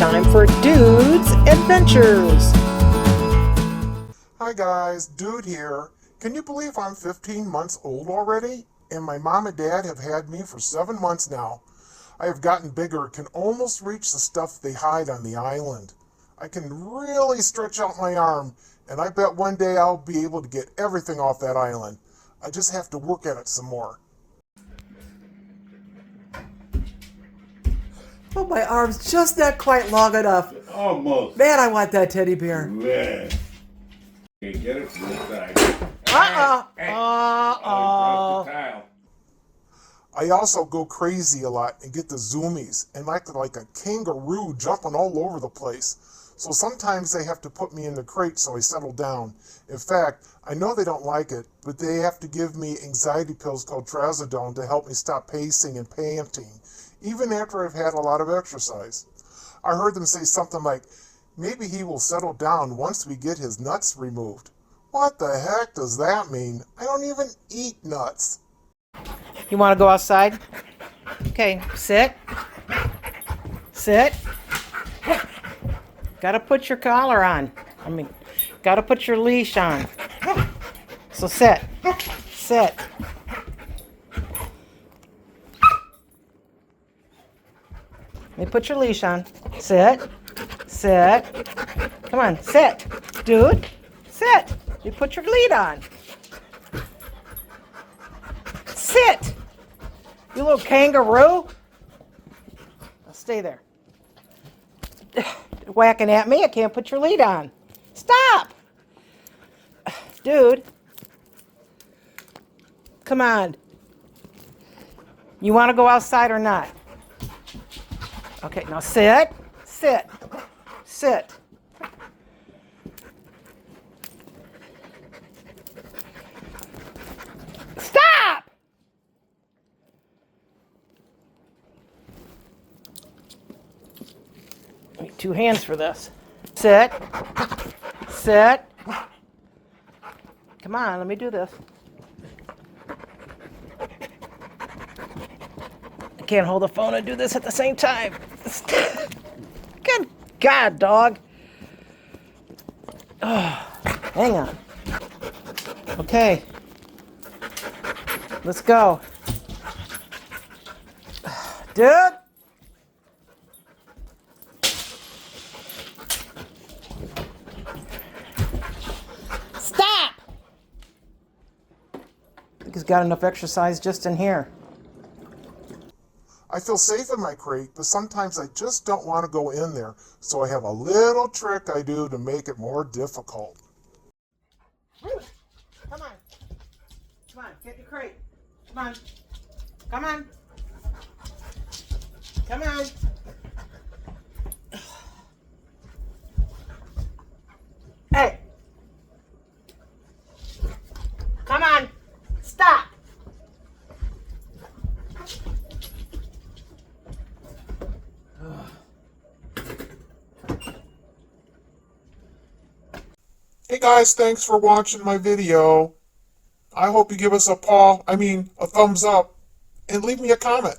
time for Dude's Adventures. Hi guys, Dude here. Can you believe I'm 15 months old already? And my mom and dad have had me for 7 months now. I have gotten bigger, can almost reach the stuff they hide on the island. I can really stretch out my arm, and I bet one day I'll be able to get everything off that island. I just have to work at it some more. Oh, my arm's just not quite long enough. Almost. Man, I want that teddy bear. Man. Okay, get it from this side. Uh-oh. Hey. Uh-oh. Oh, you tile. I also go crazy a lot and get the zoomies and act like a kangaroo jumping all over the place. So sometimes they have to put me in the crate so I settle down. In fact, I know they don't like it, but they have to give me anxiety pills called trazodone to help me stop pacing and panting, even after I've had a lot of exercise. I heard them say something like, maybe he will settle down once we get his nuts removed. What the heck does that mean? I don't even eat nuts. You want to go outside? Okay, sit. Sit. Got to put your collar on. Got to put your leash on. So sit. Sit. Let me put your leash on. Sit. Sit. Come on, sit. Dude, sit. You put your lead on. Sit. You little kangaroo. Now stay there. Whacking at me. I can't put your lead on. Stop. Dude. Come on. You want to go outside or not? Okay, now sit. Sit. Sit. Stop! I need 2 hands for this. Sit. Sit. Come on, let me do this. I can't hold the phone and do this at the same time. Good God, dog. Oh, hang on. Okay. Let's go. Dude. Stop. I think he's got enough exercise just in here. I feel safe in my crate, but sometimes I just don't want to go in there, so I have a little trick I do to make it more difficult. Come on. Come on, get in the crate. Come on. Come on. Come on. Hey. Come on. Stop. Hey guys, thanks for watching my video. I hope you give us a thumbs up, and leave me a comment.